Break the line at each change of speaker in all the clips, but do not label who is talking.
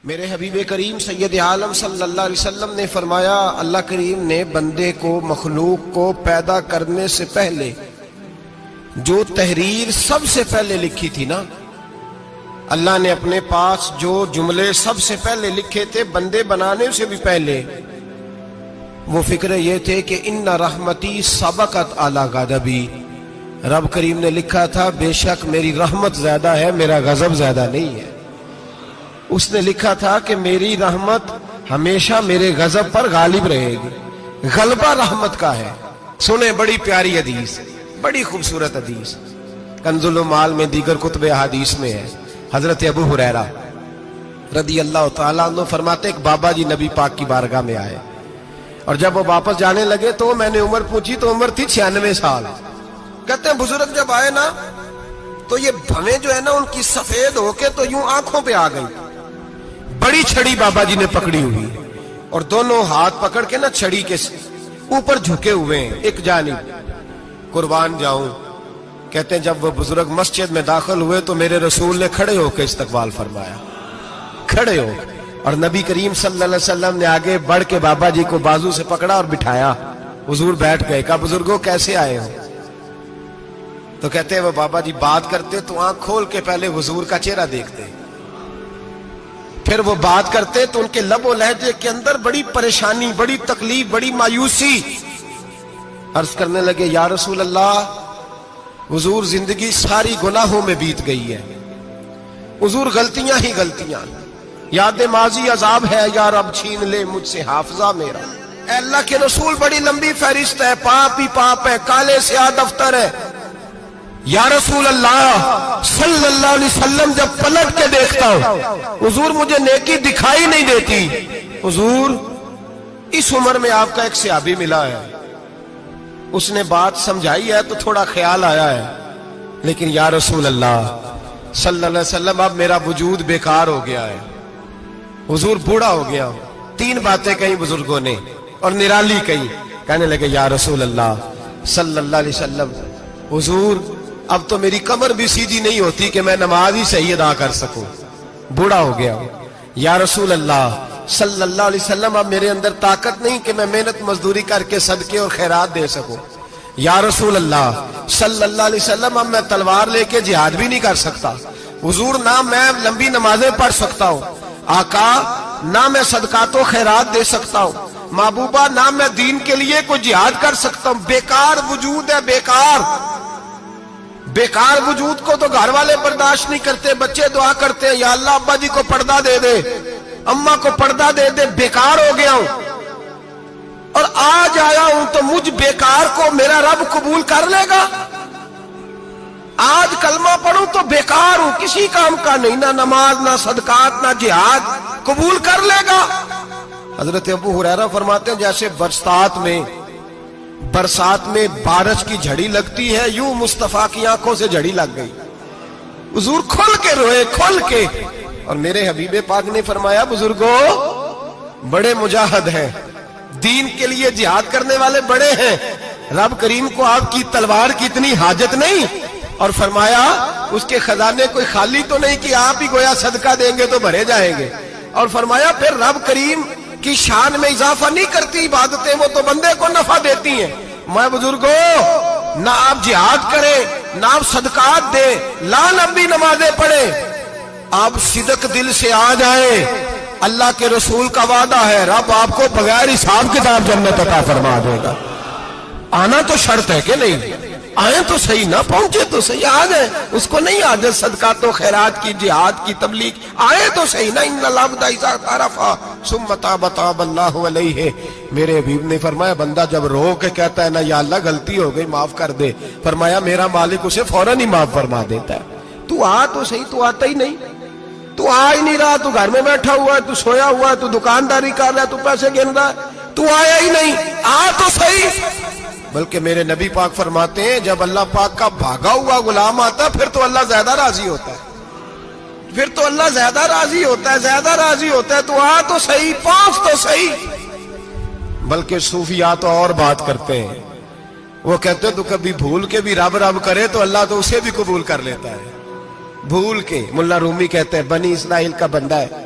میرے حبیب کریم سید عالم صلی اللہ علیہ وسلم نے فرمایا، اللہ کریم نے بندے کو، مخلوق کو پیدا کرنے سے پہلے جو تحریر سب سے پہلے لکھی تھی نا، اللہ نے اپنے پاس جو جملے سب سے پہلے لکھے تھے بندے بنانے سے بھی پہلے، وہ فکر یہ تھے کہ ان رحمتی سبقت اعلی غضبی، رب کریم نے لکھا تھا بے شک میری رحمت زیادہ ہے، میرا غضب زیادہ نہیں ہے۔ اس نے لکھا تھا کہ میری رحمت ہمیشہ میرے غضب پر غالب رہے گی، غلبہ رحمت کا ہے۔ سنیں بڑی پیاری حدیث، بڑی خوبصورت حدیث، کنز المال میں دیگر کتب احادیث میں ہے۔ حضرت ابو ہریرہ رضی اللہ تعالیٰ عنہ فرماتے ایک بابا جی نبی پاک کی بارگاہ میں آئے، اور جب وہ واپس جانے لگے تو میں نے عمر پوچھی تو عمر تھی 96 سال۔ کہتے ہیں بزرگ جب آئے نا تو یہ بھویں جو ہے نا ان کی سفید ہو کے تو یوں آنکھوں پہ آ گئی، بڑی چھڑی بابا جی نے پکڑی ہوئی اور دونوں ہاتھ پکڑ کے نا چھڑی کے اوپر جھکے ہوئے ہیں ایک جانب، قربان جاؤں۔ کہتے ہیں جب وہ بزرگ مسجد میں داخل ہوئے تو میرے رسول نے کھڑے ہو کے استقبال فرمایا، کھڑے ہو، اور نبی کریم صلی اللہ علیہ وسلم نے آگے بڑھ کے بابا جی کو بازو سے پکڑا اور بٹھایا۔ حضور بیٹھ گئے، کہا بزرگوں کیسے آئے ہو؟ تو کہتے ہیں وہ بابا جی بات کرتے تو آنکھ کھول کے پہلے حضور کا چہرہ دیکھتے، پھر وہ بات کرتے تو ان کے لب و لہجے کے اندر بڑی پریشانی، بڑی تکلیف، بڑی مایوسی۔ عرض کرنے لگے یا رسول اللہ، حضور زندگی ساری گناہوں میں بیت گئی ہے، حضور غلطیاں ہی غلطیاں، یاد ماضی عذاب ہے، یا رب چھین لے مجھ سے حافظہ میرا۔ اے اللہ کے رسول بڑی لمبی فہرست ہے، پاپ ہی پاپ ہے، کالے سیاہ دفتر ہے۔ یا رسول اللہ صلی اللہ علیہ وسلم جب پلٹ کے دیکھتا ہوں حضور مجھے نیکی دکھائی نہیں دیتی۔ حضور اس عمر میں آپ کا ایک صحابی ملا ہے، اس نے بات سمجھائی ہے تو تھوڑا خیال آیا ہے، لیکن یا رسول اللہ صلی اللہ علیہ وسلم اب میرا وجود بیکار ہو گیا ہے، حضور بوڑھا ہو گیا ہوں۔ تین باتیں کہیں بزرگوں نے اور نرالی کہیں، کہنے لگے یا رسول اللہ صلی اللہ علیہ وسلم، حضور اب تو میری کمر بھی سیدھی نہیں ہوتی کہ میں نماز ہی صحیح ادا کر سکوں، بوڑھا ہو گیا ہوں۔ یا رسول اللہ صلی اللہ علیہ وسلم اب میرے اندر طاقت نہیں کہ میں محنت مزدوری کر کے صدقے اور خیرات دے سکوں۔ یا رسول اللہ صلی اللہ علیہ وسلم اب میں تلوار لے کے جہاد بھی نہیں کر سکتا، حضور نہ میں لمبی نمازیں پڑھ سکتا ہوں، آقا نہ میں صدقات و خیرات دے سکتا ہوں، محبوبہ نہ میں دین کے لیے کوئی جہاد کر سکتا ہوں، بیکار وجود ہے، بیکار۔ بیکار وجود کو تو گھر والے برداشت نہیں کرتے، بچے دعا کرتے ہیں یا اللہ ابا جی کو پردہ دے دے، اماں کو پردہ دے دے، بیکار ہو گیا ہوں اور آج آیا ہوں تو مجھ بیکار کو میرا رب قبول کر لے گا؟ آج کلمہ پڑھوں تو بیکار ہوں، کسی کام کا نہیں، نہ نماز نہ صدقات نہ جہاد، قبول کر لے گا؟ حضرت ابو ہریرہ فرماتے ہیں جیسے برسات میں بارش کی جھڑی لگتی ہے، یوں مصطفیٰ کی آنکھوں سے جھڑی لگ گئی، حضور کھل کے روئے، کھل کے۔ اور میرے حبیب پاک نے فرمایا بزرگوں بڑے مجاہد ہیں، دین کے لیے جہاد کرنے والے بڑے ہیں، رب کریم کو آپ کی تلوار کی اتنی حاجت نہیں، اور فرمایا اس کے خزانے کوئی خالی تو نہیں کہ آپ ہی گویا صدقہ دیں گے تو بھرے جائیں گے، اور فرمایا پھر رب کریم کی شان میں اضافہ نہیں کرتی عبادتیں، وہ تو بندے کو نفع دیتی ہیں۔ میں بزرگوں نہ آپ جہاد کریں نہ آپ صدقات دیں، لا لمبی نمازیں پڑھیں، آپ صدق دل سے آ جائیں، اللہ کے رسول کا وعدہ ہے رب آپ کو بغیر حساب کتاب جنت عطا فرما دے گا۔ آنا تو شرط ہے کہ نہیں؟ آئیں تو صحیح، نہ پہنچے تو صحیح، آ جائیں، اس کو نہیں عادت صدقات و خیرات کی، جہاد کی، تبلیغ، آئیں تو صحیح نا۔ ان العبد اذا اعترف ثم تاب تاب اللہ علیہ، میرے حبیب نے فرمایا بندہ جب رو کے کہتا ہے نا یا اللہ غلطی ہو گئی معاف کر دے، فرمایا میرا مالک اسے فوراً ہی معاف فرما دیتا ہے۔ تو آ تو صحیح، تو آتا ہی نہیں، تو آ ہی نہیں رہا، تو گھر میں بیٹھا ہوا ہے، تو سویا ہوا ہے، تو دکانداری کر رہا ہے، تو پیسے گن رہا ہے، تو آیا ہی نہیں، آ تو صحیح۔ بلکہ میرے نبی پاک فرماتے ہیں جب اللہ پاک کا بھاگا ہوا غلام آتا ہے پھر تو اللہ زیادہ راضی ہوتا ہے، پھر تو اللہ زیادہ راضی ہوتا ہے، زیادہ راضی ہوتا ہے، تو آ تو صحیح، پہنچ تو صحیح۔ بلکہ صوفیاء تو اور بات کرتے ہیں، وہ کہتے ہیں تو کبھی بھول کے بھی رب رب کرے تو اللہ تو اسے بھی قبول کر لیتا ہے، بھول کے۔ ملا رومی کہتے ہیں بنی اسرائیل کا بندہ ہے،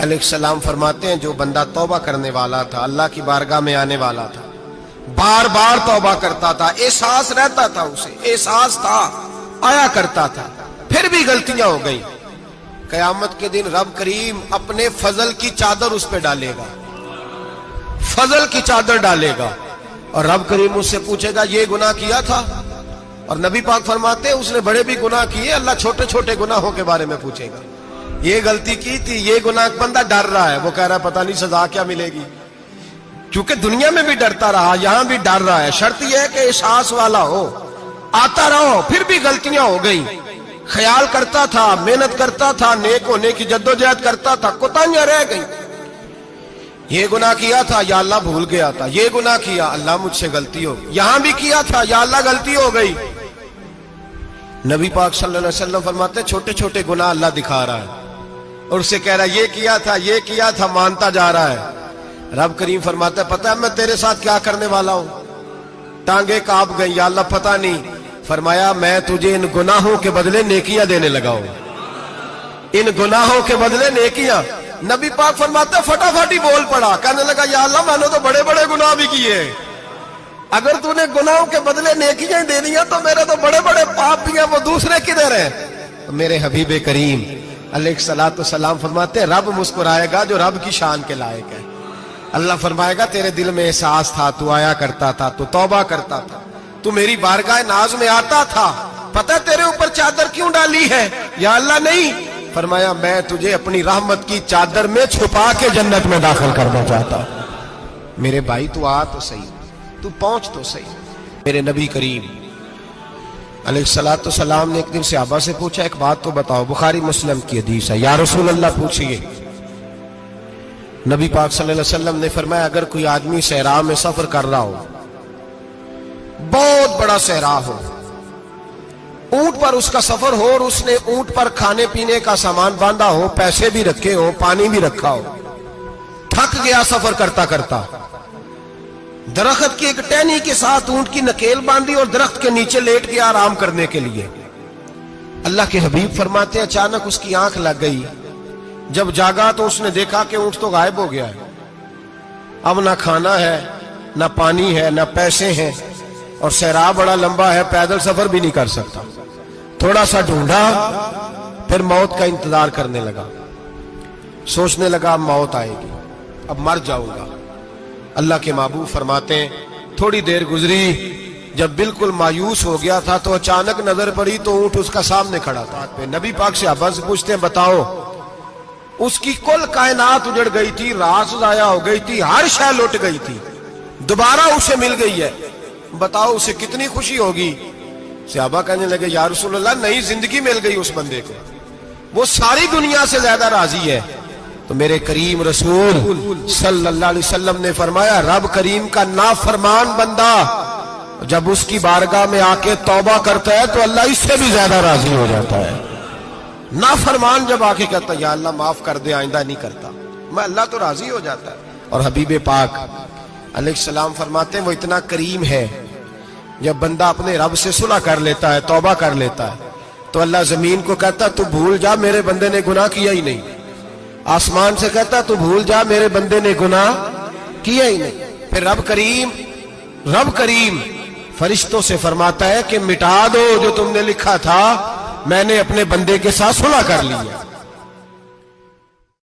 علیہ السلام فرماتے ہیں جو بندہ توبہ کرنے والا تھا، اللہ کی بارگاہ میں آنے والا تھا، بار بار توبہ کرتا تھا، احساس رہتا تھا، اسے احساس تھا، آیا کرتا تھا، پھر بھی غلطیاں ہو گئی، قیامت کے دن رب کریم اپنے فضل کی چادر اس پہ ڈالے گا، فضل کی چادر ڈالے گا، اور رب کریم اس سے پوچھے گا یہ گناہ کیا تھا؟ اور نبی پاک فرماتے ہیں اس نے بڑے بھی گناہ کیے، اللہ چھوٹے چھوٹے گناہوں کے بارے میں پوچھے گا، یہ غلطی کی تھی، یہ گناہ، بندہ ڈر رہا ہے، وہ کہہ رہا ہے پتہ نہیں سزا کیا ملے گی، کیونکہ دنیا میں بھی ڈرتا رہا، یہاں بھی ڈر رہا ہے، شرط یہ ہے کہ احساس والا ہو، آتا رہو، پھر بھی غلطیاں ہو گئی، خیال کرتا تھا، محنت کرتا تھا، نیک ہونے کی جدوجہد کرتا تھا، کوتاہیاں رہ گئی، یہ گناہ کیا تھا یا اللہ بھول گیا تھا، یہ گناہ کیا اللہ مجھ سے غلطی ہو گئی، یہاں بھی کیا تھا یا اللہ غلطی ہو گئی۔ نبی پاک صلی اللہ علیہ وسلم فرماتے ہیں چھوٹے چھوٹے گناہ اللہ دکھا رہا ہے اور اسے کہہ رہا ہے یہ کیا تھا، مانتا جا رہا ہے۔ رب کریم فرماتا ہے پتہ ہے میں تیرے ساتھ کیا کرنے والا ہوں؟ ٹانگیں کانپ گئی، یا اللہ پتہ نہیں۔ فرمایا میں تجھے ان گناہوں کے بدلے نیکیاں دینے لگا ہوں، ان گناہوں کے بدلے نیکیاں۔ نبی پاک فرماتا ہے فٹافٹ ہی بول پڑا، کہنے لگا یا اللہ میں نے تو بڑے بڑے گناہ بھی کیے، اگر تو نے گناہوں کے بدلے نیکیاں دے دیا تو میرے تو بڑے بڑے پاپ بھی ہیں، وہ دوسرے کدھر ہیں؟ میرے حبیب کریم علیہ الصلوۃ والسلام فرماتے ہیں رب مسکرائے گا جو رب کی شان کے لائق ہے۔ اللہ فرمائے گا تیرے دل میں احساس تھا، تو آیا کرتا تھا، تو توبہ کرتا تھا، تو میری بارگاہ ناز میں آتا تھا، پتہ تیرے اوپر چادر کیوں ڈالی ہے؟ یا اللہ نہیں، فرمایا میں تجھے اپنی رحمت کی چادر میں چھپا کے جنت میں داخل کرنا چاہتا ہوں۔ میرے بھائی تو آ تو صحیح، تو پہنچ تو صحیح۔ میرے نبی کریم علیہ الصلوۃ والسلام نے ایک دن صحابہ سے پوچھا ایک بات تو بتاؤ، بخاری مسلم کی حدیث ہے، یا رسول اللہ پوچھئے۔ نبی پاک صلی اللہ علیہ وسلم نے فرمایا اگر کوئی آدمی صحرا میں سفر کر رہا ہو، بہت بڑا صحرا ہو، اونٹ پر اس کا سفر ہو اور اس نے اونٹ پر کھانے پینے کا سامان باندھا ہو، پیسے بھی رکھے ہو، پانی بھی رکھا ہو، تھک گیا سفر کرتا کرتا، درخت کی ایک ٹہنی کے ساتھ اونٹ کی نکیل باندھی اور درخت کے نیچے لیٹ گیا آرام کرنے کے لیے۔ اللہ کے حبیب فرماتے ہیں اچانک اس کی آنکھ لگ گئی، جب جاگا تو اس نے دیکھا کہ اونٹ تو غائب ہو گیا ہے، اب نہ کھانا ہے، نہ پانی ہے، نہ پیسے ہیں، اور صحرا بڑا لمبا ہے، پیدل سفر بھی نہیں کر سکتا۔ تھوڑا سا ڈھونڈا، پھر موت کا انتظار کرنے لگا، سوچنے لگا اب موت آئے گی، اب مر جاؤں گا۔ اللہ کے محبوب فرماتے ہیں تھوڑی دیر گزری، جب بالکل مایوس ہو گیا تھا تو اچانک نظر پڑی تو اونٹ اس کا سامنے کھڑا تھا۔ نبی پاک سے صحابہ سے پوچھتے ہیں بتاؤ، اس کی کل کائنات اجڑ گئی تھی، راز ضائع ہو گئی تھی، ہر شے لٹ گئی تھی، دوبارہ اسے مل گئی ہے، بتاؤ اسے کتنی خوشی ہوگی؟ صحابہ کہنے لگے یا رسول اللہ نئی زندگی مل گئی اس بندے کو، وہ ساری دنیا سے زیادہ راضی ہے۔ تو میرے کریم رسول صلی اللہ علیہ وسلم نے فرمایا رب کریم کا نافرمان بندہ جب اس کی بارگاہ میں آ کے توبہ کرتا ہے تو اللہ اس سے بھی زیادہ راضی ہو جاتا ہے۔ نافرمان جب آ کے کہتا ہے یا اللہ معاف کر دے، آئندہ نہیں کرتا، میں اللہ تو راضی ہو جاتا ہے۔ اور حبیب پاک علیہ السلام فرماتے ہیں وہ اتنا کریم ہے، جب بندہ اپنے رب سے صلح کر لیتا ہے، توبہ کر لیتا ہے، تو اللہ زمین کو کہتا تو بھول جا میرے بندے نے گناہ کیا ہی نہیں، آسمان سے کہتا تو بھول جا میرے بندے نے گناہ کیا ہی نہیں۔ پھر رب کریم فرشتوں سے فرماتا ہے کہ مٹا دو جو تم نے لکھا تھا، میں نے اپنے بندے کے ساتھ صلح کر لی ہے۔